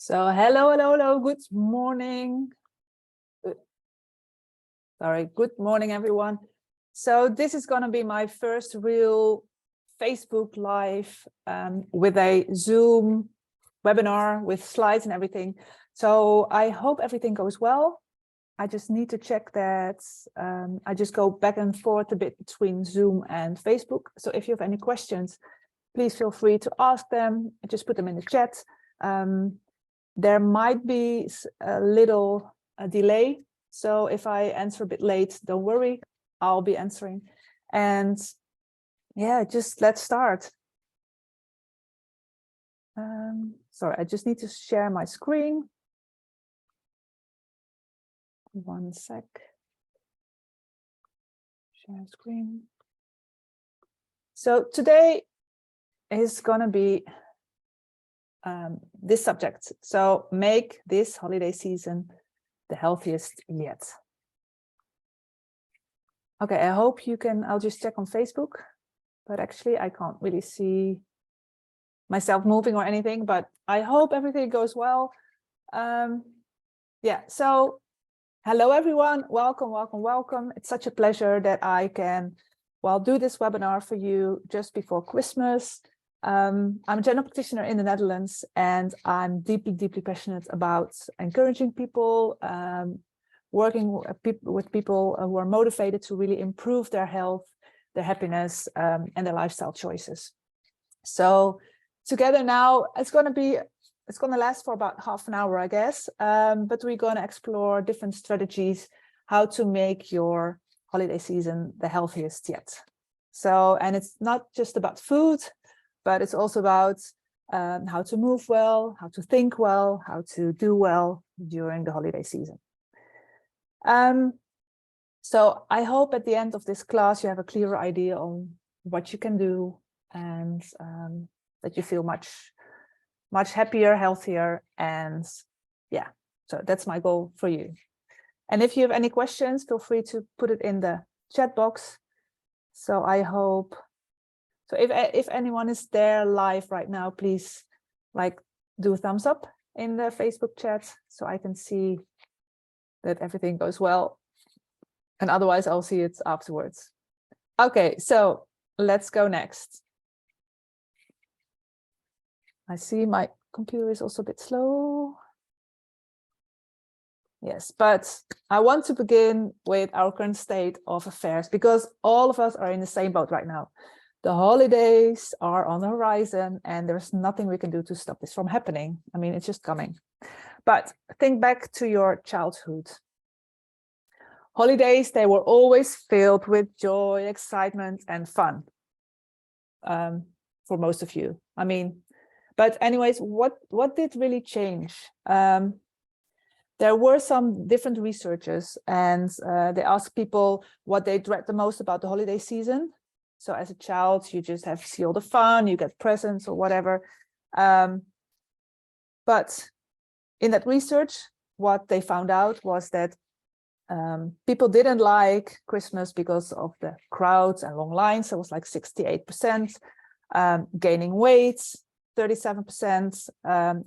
So hello, good morning. Good morning, everyone. So this is going to be my first real Facebook Live with a Zoom webinar with slides and everything. So I hope everything goes well. I just need to check that I just go back and forth a bit between Zoom and Facebook. So if you have any questions, please feel free to ask them. Just put them in the chat. There might be a little delay. So if I answer a bit late, don't worry, I'll be answering. And yeah, just let's start. Sorry, I just need to share my screen. One sec. Share screen. So today is going to be this subject. So make this holiday season the healthiest yet. Okay, I hope you can, I'll just check on Facebook, but actually I can't really see myself moving or anything, but I hope everything goes well. Yeah, so hello everyone, welcome. It's such a pleasure that I can, do this webinar for you just before Christmas. I'm a general practitioner in the Netherlands, and I'm deeply passionate about encouraging people, working with people who are motivated to really improve their health, their happiness, and their lifestyle choices. So together now, it's going to last for about half an hour, I guess, but we're going to explore different strategies how to make your holiday season the healthiest yet. So, and it's not just about food, but it's also about how to move well, how to think well, how to do well during the holiday season. So I hope at the end of this class you have a clearer idea on what you can do, and that you feel much happier, healthier, and yeah, so that's my goal for you. And if you have any questions, feel free to put it in the chat box. So I hope. So if anyone is there live right now, please do a thumbs up in the Facebook chat so I can see that everything goes well. And otherwise I'll see it afterwards. Okay, so let's go next. I see my computer is also a bit slow. Yes, but I want to begin with our current state of affairs, because all of us are in the same boat right now. The holidays are on the horizon, and there's nothing we can do to stop this from happening. I mean, it's just coming. But think back to your childhood. Holidays, they were always filled with joy, excitement, and fun. For most of you. I mean, but anyways, what did really change? There were some different researchers, and they asked people what they dread the most about the holiday season. So as a child, you just have to see all the fun, you get presents or whatever. But in that research, what they found out was that people didn't like Christmas because of the crowds and long lines. It was like 68%, gaining weight, 37%,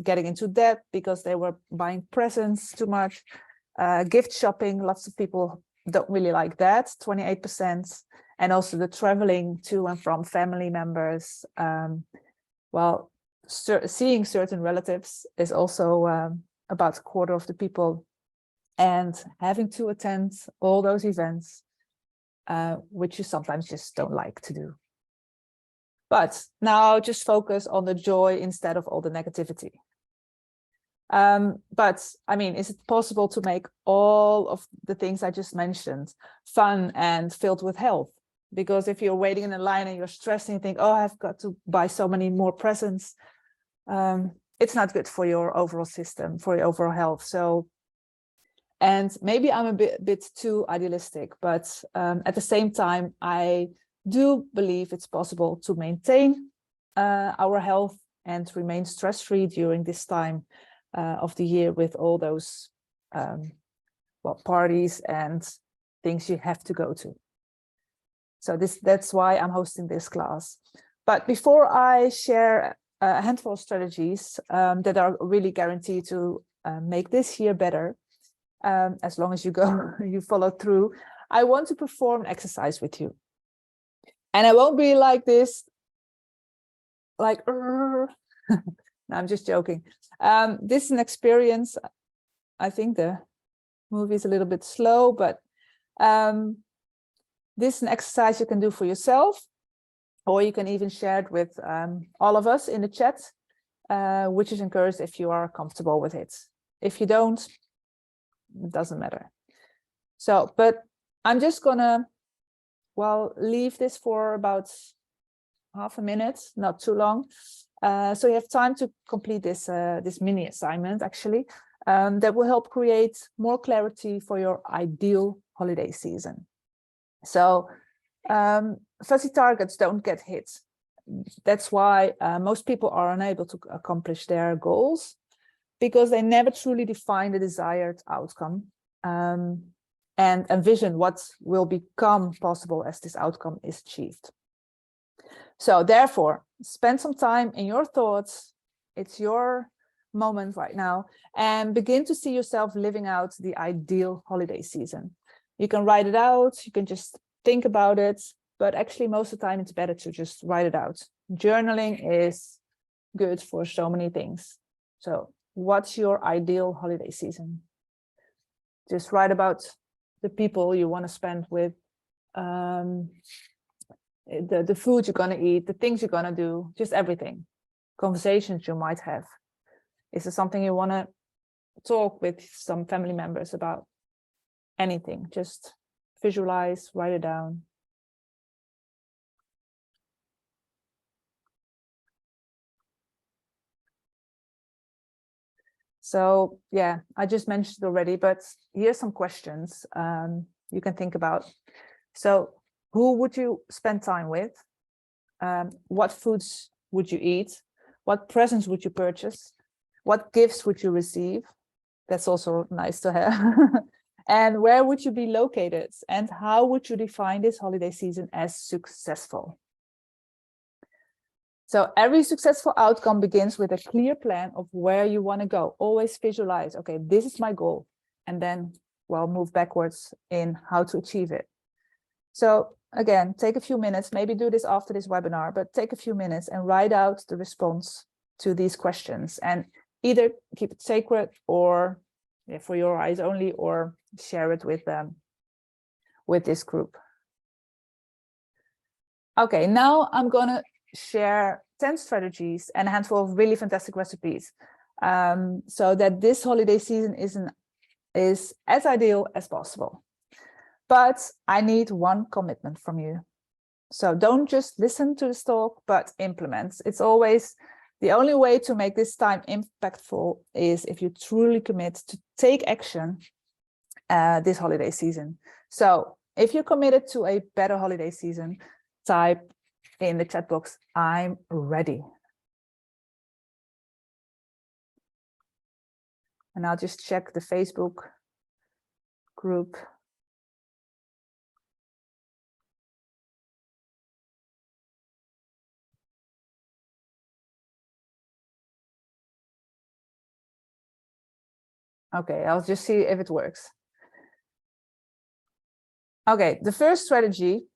getting into debt because they were buying presents too much, gift shopping. Lots of people don't really like that, 28%. And also the traveling to and from family members. Seeing certain relatives is also about a quarter of the people, and having to attend all those events, which you sometimes just don't like to do. But now just focus on the joy instead of all the negativity. But I mean, is it possible to make all of the things I just mentioned fun and filled with health? Because if you're waiting in a line and you're stressed and you think, oh, I've got to buy so many more presents, it's not good for your overall system, for your overall health. So, and maybe I'm a bit too idealistic, but at the same time, I do believe it's possible to maintain our health and remain stress-free during this time of the year with all those parties and things you have to go to. So that's why I'm hosting this class. But before I share a handful of strategies that are really guaranteed to make this year better. As long as you go, you follow through. I want to perform an exercise with you. And I won't be like this, like, no, I'm just joking. This is an experience. I think the movie is a little bit slow, but this is an exercise you can do for yourself, or you can even share it with all of us in the chat, which is encouraged if you are comfortable with it. If you don't, it doesn't matter. So, but I'm just gonna, well, leave this for about half a minute, not too long. So you have time to complete this, this mini assignment, actually, that will help create more clarity for your ideal holiday season. So fuzzy targets don't get hit. That's why most people are unable to accomplish their goals, because they never truly define the desired outcome and envision what will become possible as this outcome is achieved. So therefore, spend some time in your thoughts. It's your moment right now, and begin to see yourself living out the ideal holiday season. You can write it out, you can just think about it, but actually most of the time it's better to just write it out. Journaling is good for so many things. So what's your ideal holiday season? Just write about the people you want to spend with, the food you're going to eat, the things you're going to do, just everything. Conversations you might have. Is there something you want to talk with some family members about? Anything, just visualize, write it down. So yeah, I just mentioned it already, but here's some questions you can think about. So who would you spend time with? What foods would you eat? What presents would you purchase? What gifts would you receive? That's also nice to have. And where would you be located? And how would you define this holiday season as successful? So every successful outcome begins with a clear plan of where you want to go. Always visualize, okay, this is my goal. And then, well, move backwards in how to achieve it. So again, take a few minutes, maybe do this after this webinar, but take a few minutes and write out the response to these questions, and either keep it sacred or for your eyes only, or share it with this group. Okay, now I'm gonna share 10 strategies and a handful of really fantastic recipes, so that this holiday season is as ideal as possible. But I need one commitment from you. So don't just listen to this talk, but implement. It's always the only way to make this time impactful is if you truly commit to take action this holiday season. So if you're committed to a better holiday season, type in the chat box, I'm ready. And I'll just check the Facebook group. Okay, I'll just see if it works. Okay, the first strategy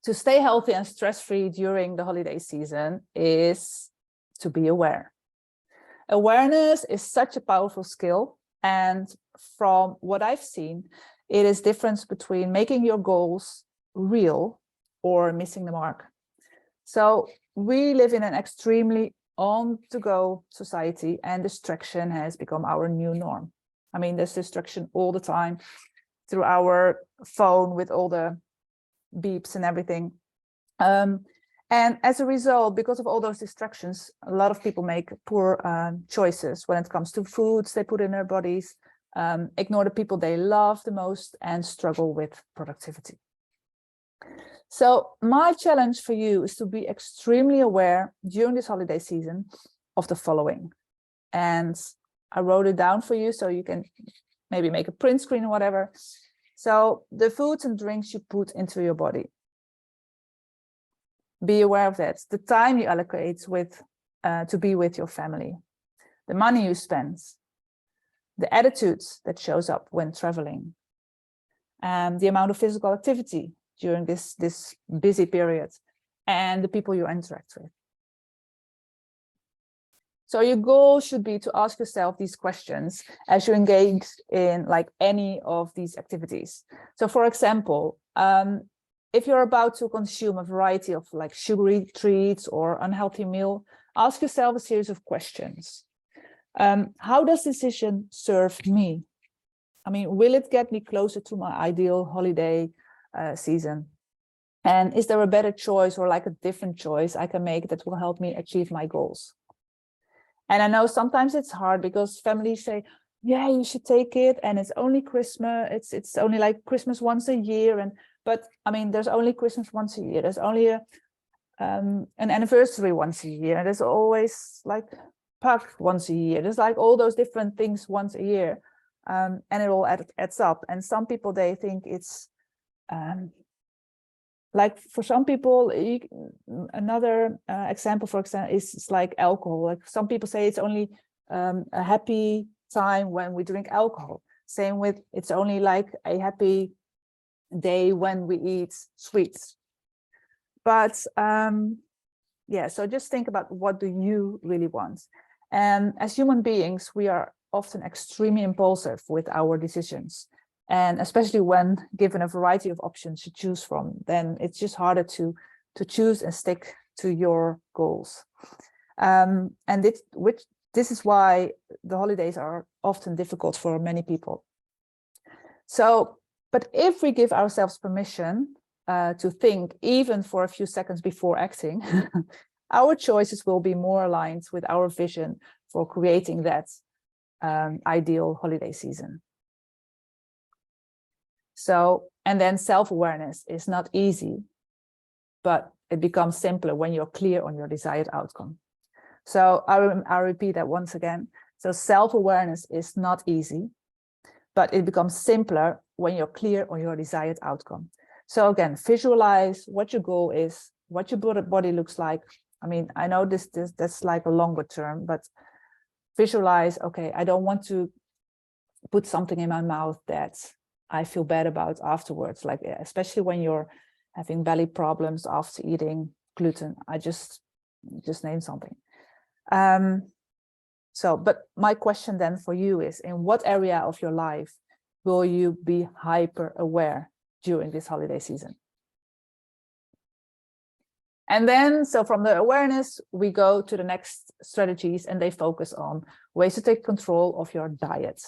to stay healthy and stress-free during the holiday season is to be aware. Awareness is such a powerful skill, and from what I've seen, it is difference between making your goals real or missing the mark. So we live in an extremely on-the-go society, and distraction has become our new norm. I mean, there's distraction all the time through our phone with all the beeps and everything. And as a result, because of all those distractions, a lot of people make poor choices when it comes to foods they put in their bodies, ignore the people they love the most, and struggle with productivity. So my challenge for you is to be extremely aware during this holiday season of the following. And I wrote it down for you so you can maybe make a print screen or whatever. So the foods and drinks you put into your body. Be aware of that. The time you allocate with to be with your family, the money you spend, the attitudes that shows up when traveling, and the amount of physical activity during this busy period, and the people you interact with. So your goal should be to ask yourself these questions as you engage in like any of these activities. So for example, if you're about to consume a variety of like sugary treats or unhealthy meal, ask yourself a series of questions. How does this decision serve me? I mean, will it get me closer to my ideal holiday season? And is there a better choice or like a different choice I can make that will help me achieve my goals? And I know sometimes it's hard because families say, yeah, you should take it, and it's only Christmas, it's only like Christmas once a year. But I mean, there's only Christmas once a year, there's only an anniversary once a year, there's always like Pug once a year, there's like all those different things once a year, and it all adds up. And some people, they think it's like for some people, another example, for example, is like alcohol. Like some people say it's only a happy time when we drink alcohol. Same with, it's only like a happy day when we eat sweets. But yeah, so just think about, what do you really want? And as human beings, we are often extremely impulsive with our decisions. And especially when given a variety of options to choose from, then it's just harder to choose and stick to your goals. And this is why the holidays are often difficult for many people. So, but if we give ourselves permission to think, even for a few seconds before acting, our choices will be more aligned with our vision for creating that ideal holiday season. So, and then self-awareness is not easy, but it becomes simpler when you're clear on your desired outcome. So I'll repeat that once again. So self-awareness is not easy, but it becomes simpler when you're clear on your desired outcome. So again, visualize what your goal is, what your body looks like. I mean, I know that's like a longer term, but visualize, okay, I don't want to put something in my mouth that I feel bad about afterwards, like especially when you're having belly problems after eating gluten. I just name something. So, but my question then for you is, in what area of your life will you be hyper aware during this holiday season? And then, so from the awareness, we go to the next strategies, and they focus on ways to take control of your diet.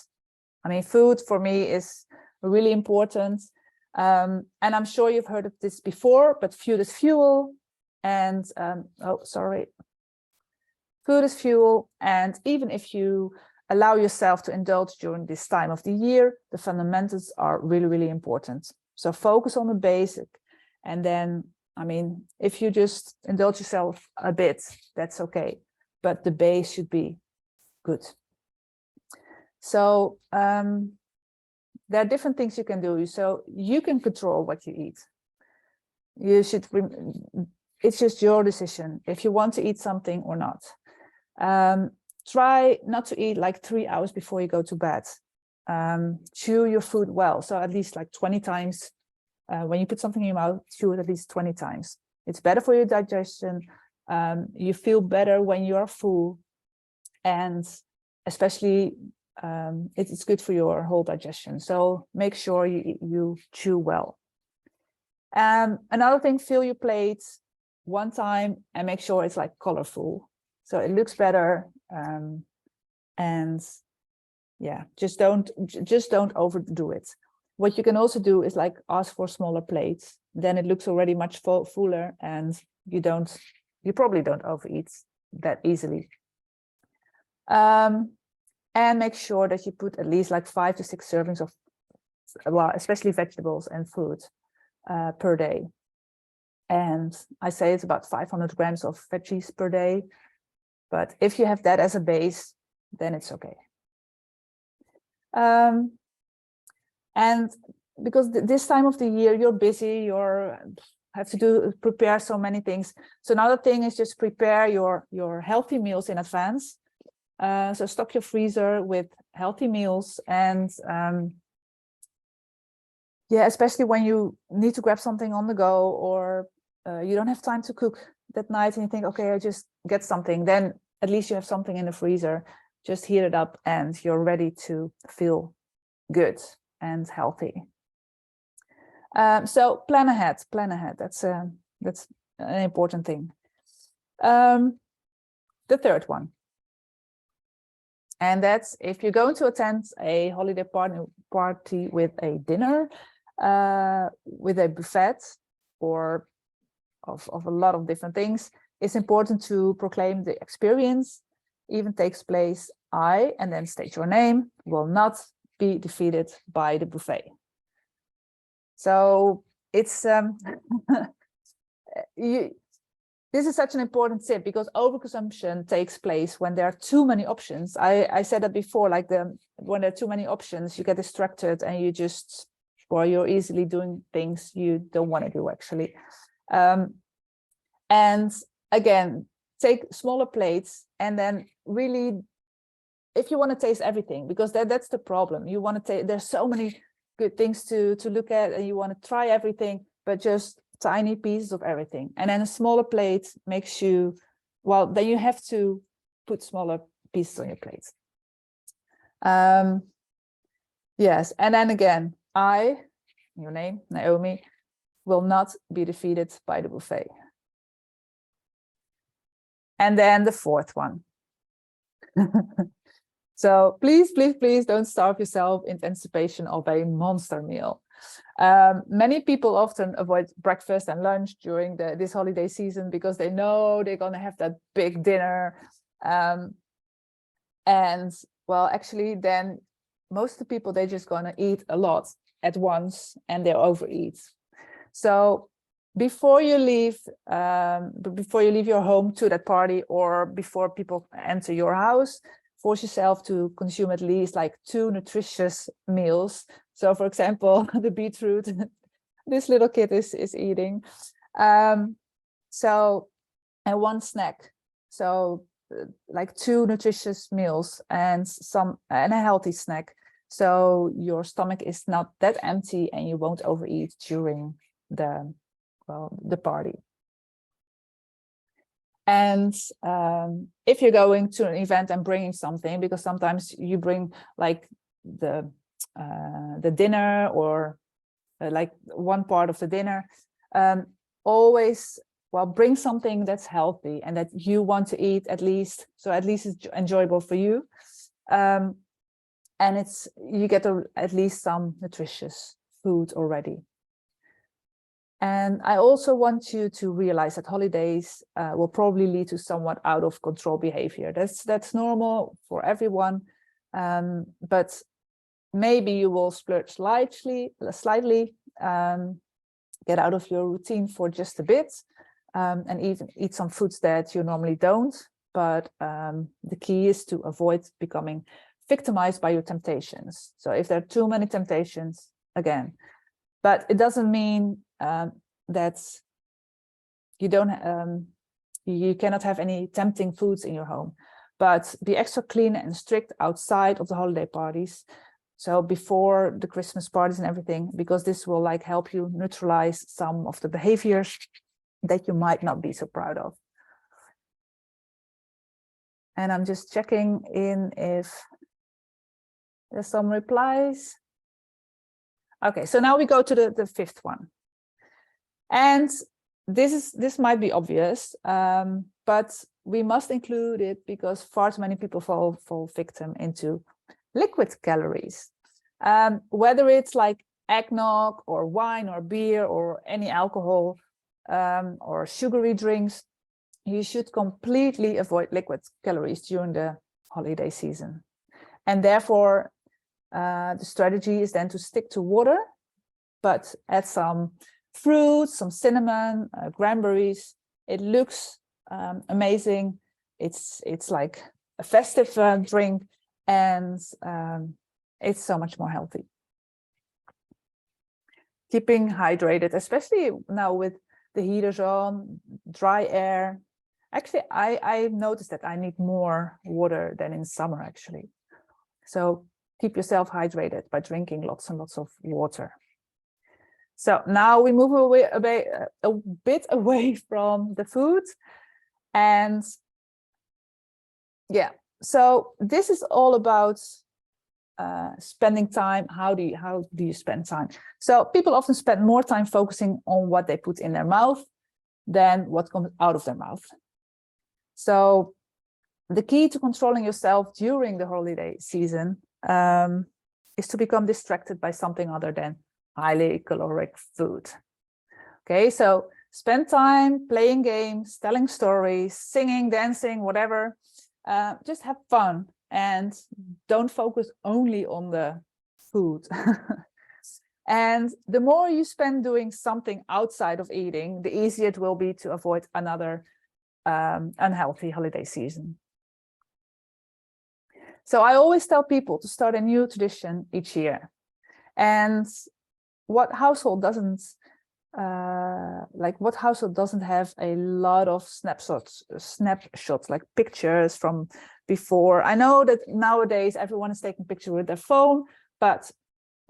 I mean, food for me is really important. And I'm sure you've heard of this before, but food is fuel. And, food is fuel. And even if you allow yourself to indulge during this time of the year, the fundamentals are really, really important. So focus on the basic. And then, I mean, if you just indulge yourself a bit, that's okay. But the base should be good. So there are different things you can do. So you can control what you eat. You should, it's just your decision if you want to eat something or not. Try not to eat like 3 hours before you go to bed. Chew your food well. So at least like 20 times. When you put something in your mouth, chew it at least 20 times. It's better for your digestion. You feel better when you are full. And especially, it's good for your whole digestion. So make sure you chew well. Another thing, fill your plate one time and make sure it's like colorful. So it looks better. And yeah, just don't overdo it. What you can also do is like ask for smaller plates. Then it looks already much fuller, and you probably don't overeat that easily. And make sure that you put at least like 5 to 6 servings of, well, especially vegetables and fruit per day. And I say it's about 500 grams of veggies per day. But if you have that as a base, then it's okay. And because this time of the year, you're busy, you're have to prepare so many things. So another thing is just prepare your healthy meals in advance. So stock your freezer with healthy meals, and yeah, especially when you need to grab something on the go, or you don't have time to cook that night and you think, okay, I just get something, then at least you have something in the freezer. Just heat it up and you're ready to feel good and healthy. So plan ahead. That's an important thing. The third one, and that's if you're going to attend a holiday party with a dinner, with a buffet, or of a lot of different things, it's important to proclaim the experience even takes place. I, and then state your name, will not be defeated by the buffet. So it's this is such an important tip, because overconsumption takes place when there are too many options. I said that before, like when there are too many options, you get distracted and you just, or you're easily doing things you don't want to do actually. And again, take smaller plates, and then really, if you want to taste everything, because that's the problem. You want to take, there's so many good things to look at, and you want to try everything, but just tiny pieces of everything. And then a smaller plate makes you, well, then you have to put smaller pieces on your plate. Yes, and then again, I, your name, Naomi, will not be defeated by the buffet. And then the fourth one. So please, please, please don't starve yourself in anticipation of a monster meal. Many people often avoid breakfast and lunch during this holiday season because they know they're going to have that big dinner. And well, actually, then most of the people, they're just going to eat a lot at once and they overeat. So before you leave your home to that party, or before people enter your house, force yourself to consume at least like 2 nutritious meals. So for example, the beetroot this little kid is eating. So, and 1 snack. So like 2 nutritious meals and a healthy snack. So your stomach is not that empty and you won't overeat during the party. And if you're going to an event and bringing something, because sometimes you bring like the dinner, or like one part of the dinner, always, well, bring something that's healthy and that you want to eat at least, so at least it's enjoyable for you. And you get at least some nutritious food already. And I also want you to realize that holidays will probably lead to somewhat out of control behavior. That's normal for everyone, but maybe you will splurge slightly, get out of your routine for just a bit, and even eat some foods that you normally don't. But the key is to avoid becoming victimized by your temptations. So if there are too many temptations, again, but it doesn't mean that you cannot have any tempting foods in your home, but be extra clean and strict outside of the holiday parties. So before the Christmas parties and everything, because this will like help you neutralize some of the behaviors that you might not be so proud of. And I'm just checking in if there's some replies. Okay, so now we go to the 5th one. And this might be obvious, but we must include it because far too many people fall victim into liquid calories. Whether it's like eggnog or wine or beer or any alcohol or sugary drinks, you should completely avoid liquid calories during the holiday season. And therefore, the strategy is then to stick to water, but add some fruits, some cinnamon, cranberries. It looks amazing. It's like a festive drink, and it's so much more healthy. Keeping hydrated, especially now with the heaters on, dry air. Actually, I noticed that I need more water than in summer, actually. So keep yourself hydrated by drinking lots and lots of water. So now we move a bit away from the food. And yeah, so this is all about spending time. How do you spend time? So people often spend more time focusing on what they put in their mouth than what comes out of their mouth. So the key to controlling yourself during the holiday season is to become distracted by something other than highly caloric food. Okay, so spend time playing games, telling stories, singing, dancing, whatever. Just have fun and don't focus only on the food. And the more you spend doing something outside of eating, the easier it will be to avoid another unhealthy holiday season. So I always tell people to start a new tradition each year. And what household doesn't have a lot of snapshots like pictures from before? I know that nowadays everyone is taking pictures with their phone, but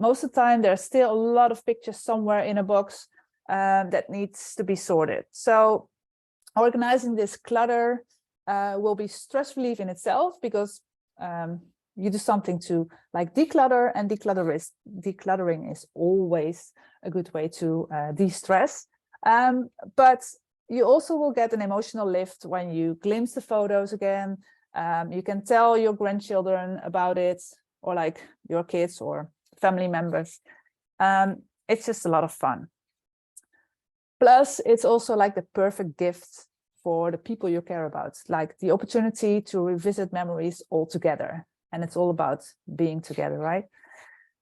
most of the time there's still a lot of pictures somewhere in a box that needs to be sorted. So organizing this clutter will be stress relief in itself, because you do something to like declutter, and decluttering is always a good way to de-stress. But you also will get an emotional lift when you glimpse the photos again. You can tell your grandchildren about it, or like your kids or family members. It's just a lot of fun. Plus, it's also like the perfect gift for the people you care about, like the opportunity to revisit memories all together. And it's all about being together, right?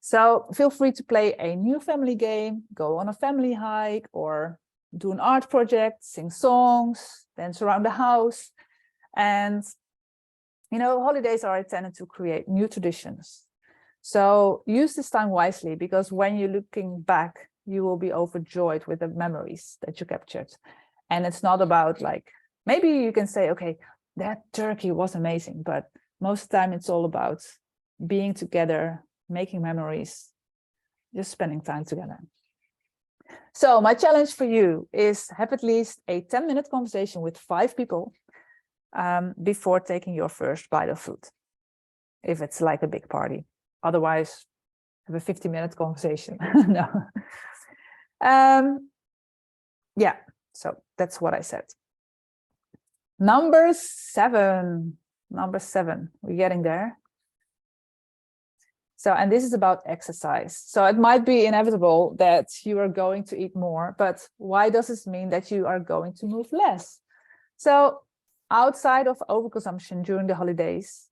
So feel free to play a new family game, go on a family hike, or do an art project, sing songs, dance around the house. And, you know, holidays are intended to create new traditions. So use this time wisely, because when you're looking back, you will be overjoyed with the memories that you captured. And it's not about like, maybe you can say, okay, that turkey was amazing, but most of the time it's all about being together, making memories, just spending time together. So my challenge for you is have at least a 10-minute conversation with 5 people before taking your first bite of food, if it's like a big party. Otherwise, have a 50-minute conversation. No. Yeah, so that's what I said. Number 7, we're getting there. So, and this is about exercise. So it might be inevitable that you are going to eat more, but why does this mean that you are going to move less? So outside of overconsumption during the holidays,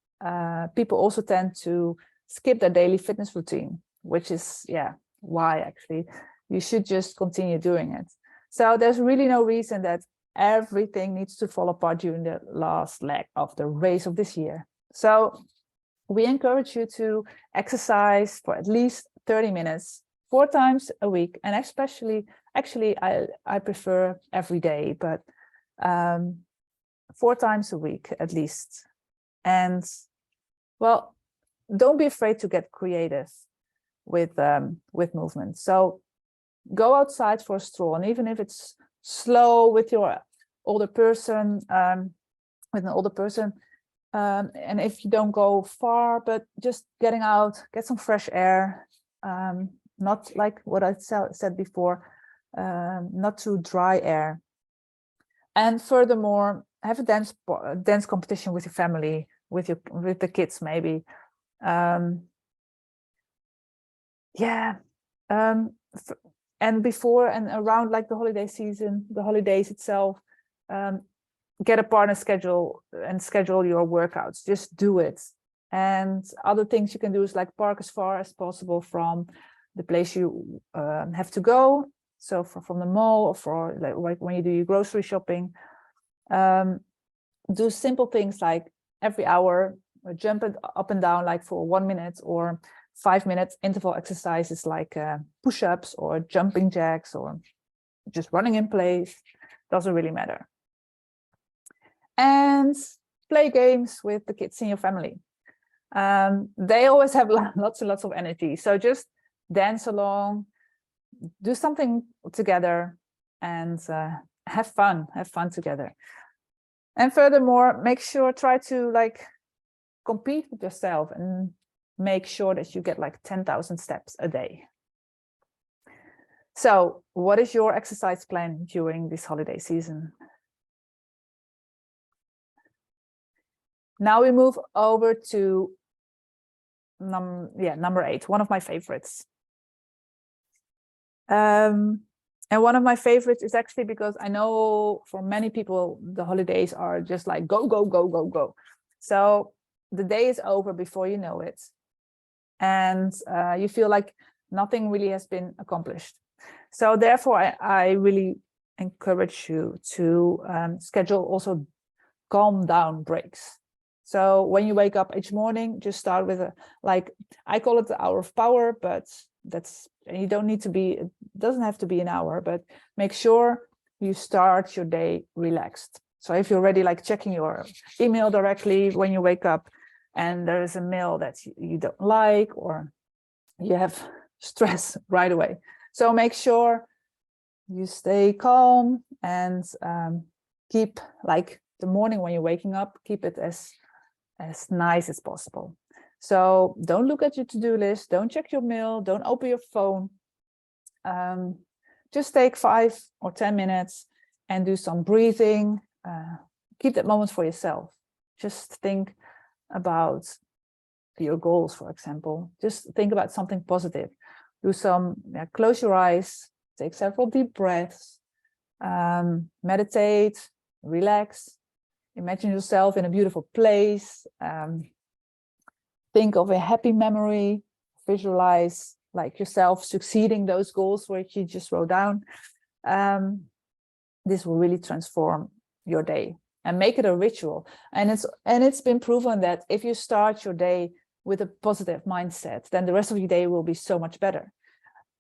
people also tend to skip their daily fitness routine, which is, why actually you should just continue doing it. So there's really no reason that everything needs to fall apart during the last leg of the race of this year. So we encourage you to exercise for at least 30 minutes, 4 times a week. And especially, actually, I prefer every day, but 4 times a week at least. And well, don't be afraid to get creative with movement. So go outside for a stroll, and even if it's slow with your older person, with an older person, and if you don't go far, but just getting out, get some fresh air, not like what I said before, not too dry air. And furthermore, have a dance competition with your family, with the kids maybe. And before and around like the holiday season, the holidays itself, get a partner schedule and schedule your workouts. Just do it. And other things you can do is like park as far as possible from the place you have to go. So from the mall, or for like when you do your grocery shopping, do simple things like every hour, jump it up and down like for 1 minute, or 5 minutes interval exercises like push-ups or jumping jacks, or just running in place, doesn't really matter. And play games with the kids in your family. They always have lots and lots of energy. So just dance along, do something together, and have fun together. And furthermore, make sure, try to like compete with yourself and make sure that you get like 10,000 steps a day. So what is your exercise plan during this holiday season? Now we move over to number 8, one of my favorites. And one of my favorites is actually because I know for many people, the holidays are just like go, go, go, go, go. So the day is over before you know it. And you feel like nothing really has been accomplished. So therefore, I really encourage you to schedule also calm down breaks. So when you wake up each morning, just start with I call it the hour of power, but you don't need to be, it doesn't have to be an hour, but make sure you start your day relaxed. So if you're already like checking your email directly when you wake up and there is a mail that you don't like, or you have stress right away. So make sure you stay calm and keep like the morning when you're waking up, keep it as nice as possible. So don't look at your to-do list, don't check your mail, don't open your phone. Just take 5 or 10 minutes and do some breathing. Keep that moment for yourself. Just think about your goals, for example. Just think about something positive. Do some, close your eyes, take several deep breaths, meditate, relax, imagine yourself in a beautiful place, think of a happy memory, visualize like yourself succeeding those goals which you just wrote down. This will really transform your day and make it a ritual. And it's been proven that if you start your day with a positive mindset, then the rest of your day will be so much better.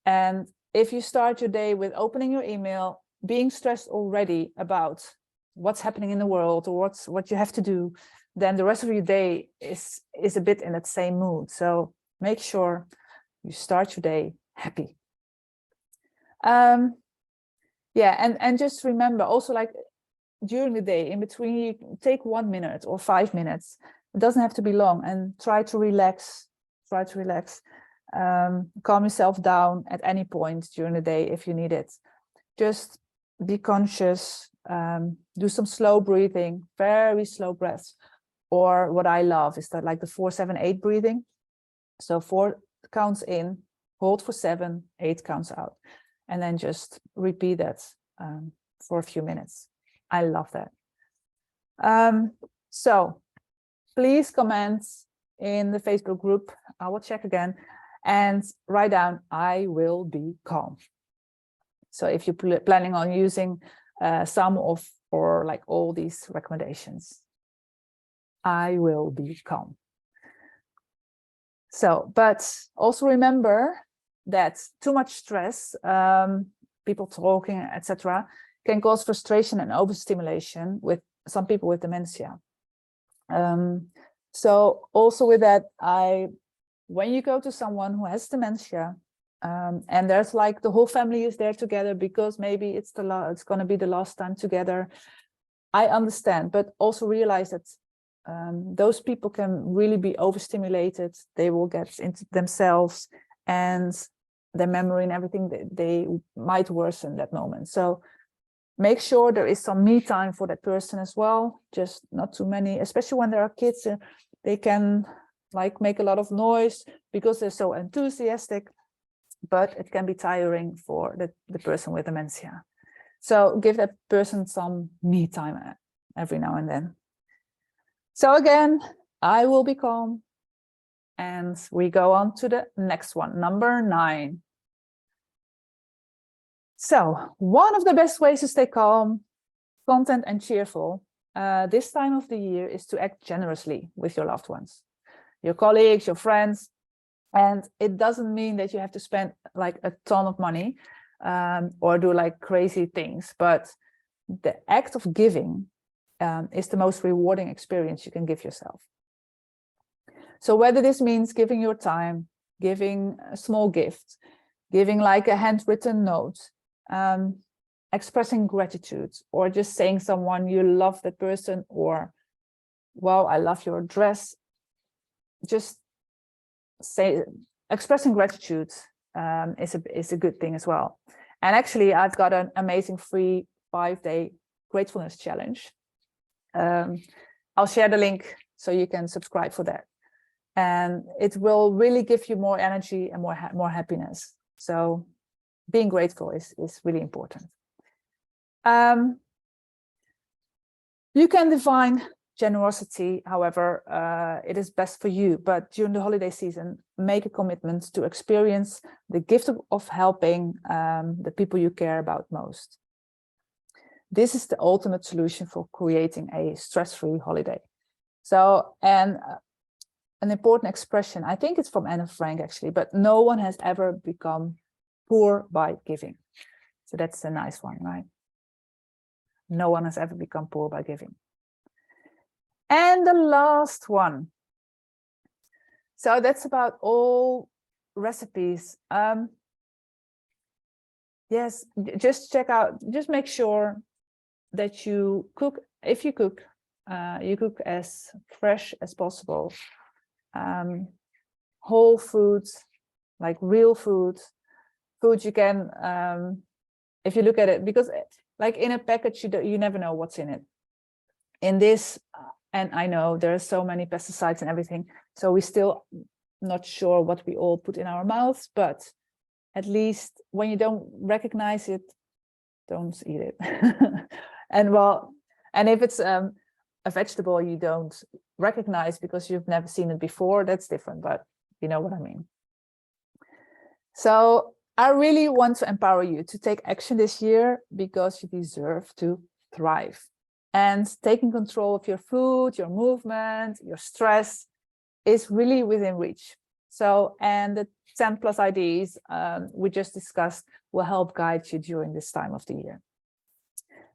And if you start your day with opening your email, being stressed already about what's happening in the world or what you have to do, then the rest of your day is a bit in that same mood. So make sure you start your day happy. And just remember also, like during the day, in between, you take 1 minute or 5 minutes. It doesn't have to be long, and try to relax. Calm yourself down at any point during the day if you need it. Just be conscious, do some slow breathing, very slow breaths. Or what I love is that like the 4-7-8 breathing. So 4 counts in, hold for 7, 8 counts out, and then just repeat that for a few minutes. I love that. So please comment in the Facebook group. I will check again and write down, I will be calm. So if you're planning on using some of or like all these recommendations, I will be calm. So, but also remember that too much stress, people talking, etc., can cause frustration and overstimulation with some people with dementia. So also with that, when you go to someone who has dementia, and there's like the whole family is there together because maybe it's going to be the last time together, I understand, but also realize that those people can really be overstimulated. They will get into themselves, and their memory and everything, they might worsen that moment. So make sure there is some me time for that person as well, just not too many, especially when there are kids. They can like make a lot of noise because they're so enthusiastic, but it can be tiring for the person with dementia. So give that person some me time every now and then. So again, I will be calm. And we go on to the next one, number 9. So one of the best ways to stay calm, content and cheerful this time of the year is to act generously with your loved ones, your colleagues, your friends. And it doesn't mean that you have to spend like a ton of money. or do like crazy things, but the act of giving is the most rewarding experience you can give yourself. So whether this means giving your time, giving a small gift, giving like a handwritten note, expressing gratitude, or just saying someone you love that person, or, wow, I love your dress. Just expressing gratitude is a good thing as well. And actually, I've got an amazing free 5-day gratefulness challenge. I'll share the link so you can subscribe for that. And it will really give you more energy and more happiness. So being grateful is really important. You can define generosity, however, it is best for you, but during the holiday season, make a commitment to experience the gift of helping the people you care about most. This is the ultimate solution for creating a stress-free holiday. So, and an important expression, I think it's from Anne Frank actually, but no one has ever become poor by giving. So that's a nice one, right? No one has ever become poor by giving. And the last one. So that's about all recipes. Yes, just check out, just make sure that you cook, if you cook as fresh as possible. Whole foods, like real food you can, if you look at it, because like in a package, you never know what's in it. In this, and I know there are so many pesticides and everything, so we're still not sure what we all put in our mouths, but at least when you don't recognize it, don't eat it. And if it's a vegetable you don't recognize because you've never seen it before, that's different, but you know what I mean. So I really want to empower you to take action this year because you deserve to thrive. And taking control of your food, your movement, your stress is really within reach. So, and the 10 plus ideas we just discussed will help guide you during this time of the year.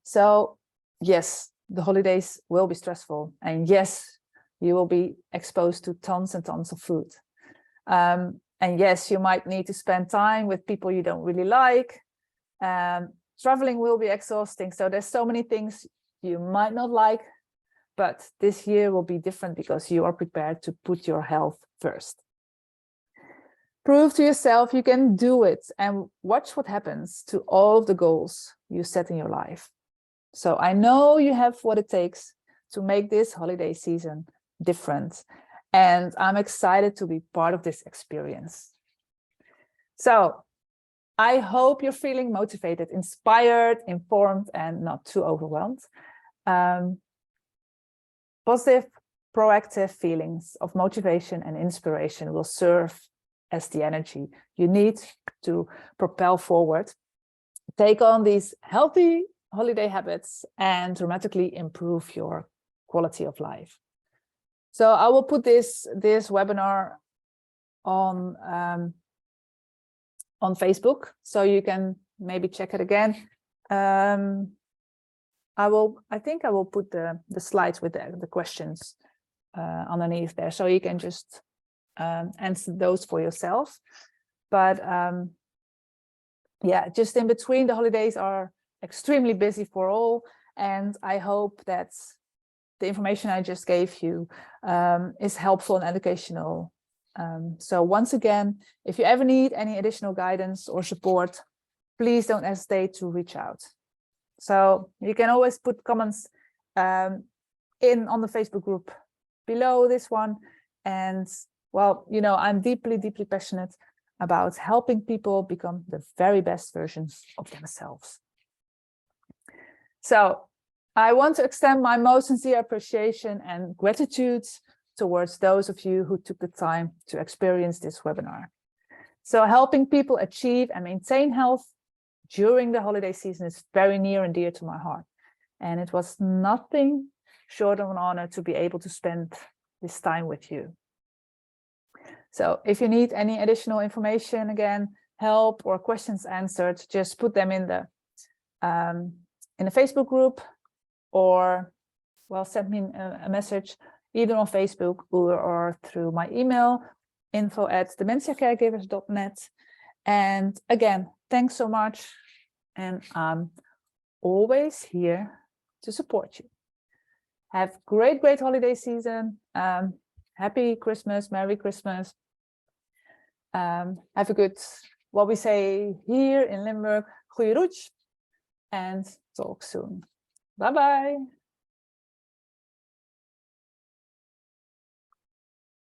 So yes, the holidays will be stressful, and yes, you will be exposed to tons and tons of food. And yes, you might need to spend time with people you don't really like. Traveling will be exhausting. So there's so many things you might not like, but this year will be different because you are prepared to put your health first. Prove to yourself you can do it, and watch what happens to all of the goals you set in your life. So I know you have what it takes to make this holiday season different, and I'm excited to be part of this experience. So I hope you're feeling motivated, inspired, informed, and not too overwhelmed. Positive, proactive feelings of motivation and inspiration will serve as the energy you need to propel forward, take on these healthy holiday habits, and dramatically improve your quality of life. So I will put this webinar on Facebook, so you can maybe check it again. I think I will put the slides with the questions underneath there, so you can just answer those for yourself. But yeah, just in between, the holidays are extremely busy for all, and I hope that the information I just gave you is helpful and educational. So once again, if you ever need any additional guidance or support, please don't hesitate to reach out. So you can always put comments on the Facebook group below this one. And well, you know, I'm deeply, deeply passionate about helping people become the very best versions of themselves. So I want to extend my most sincere appreciation and gratitude towards those of you who took the time to experience this webinar. So helping people achieve and maintain health during the holiday season is very near and dear to my heart. And it was nothing short of an honor to be able to spend this time with you. So if you need any additional information, again, help or questions answered, just put them in the Facebook group, or well, send me a message either on Facebook or through my email, info@dementiacaregivers.net. And again, thanks so much. And I'm always here to support you. Have great holiday season. Happy Christmas, Merry Christmas. Have a good, what we say here in Limburg, goeie roets. And talk soon. Bye-bye.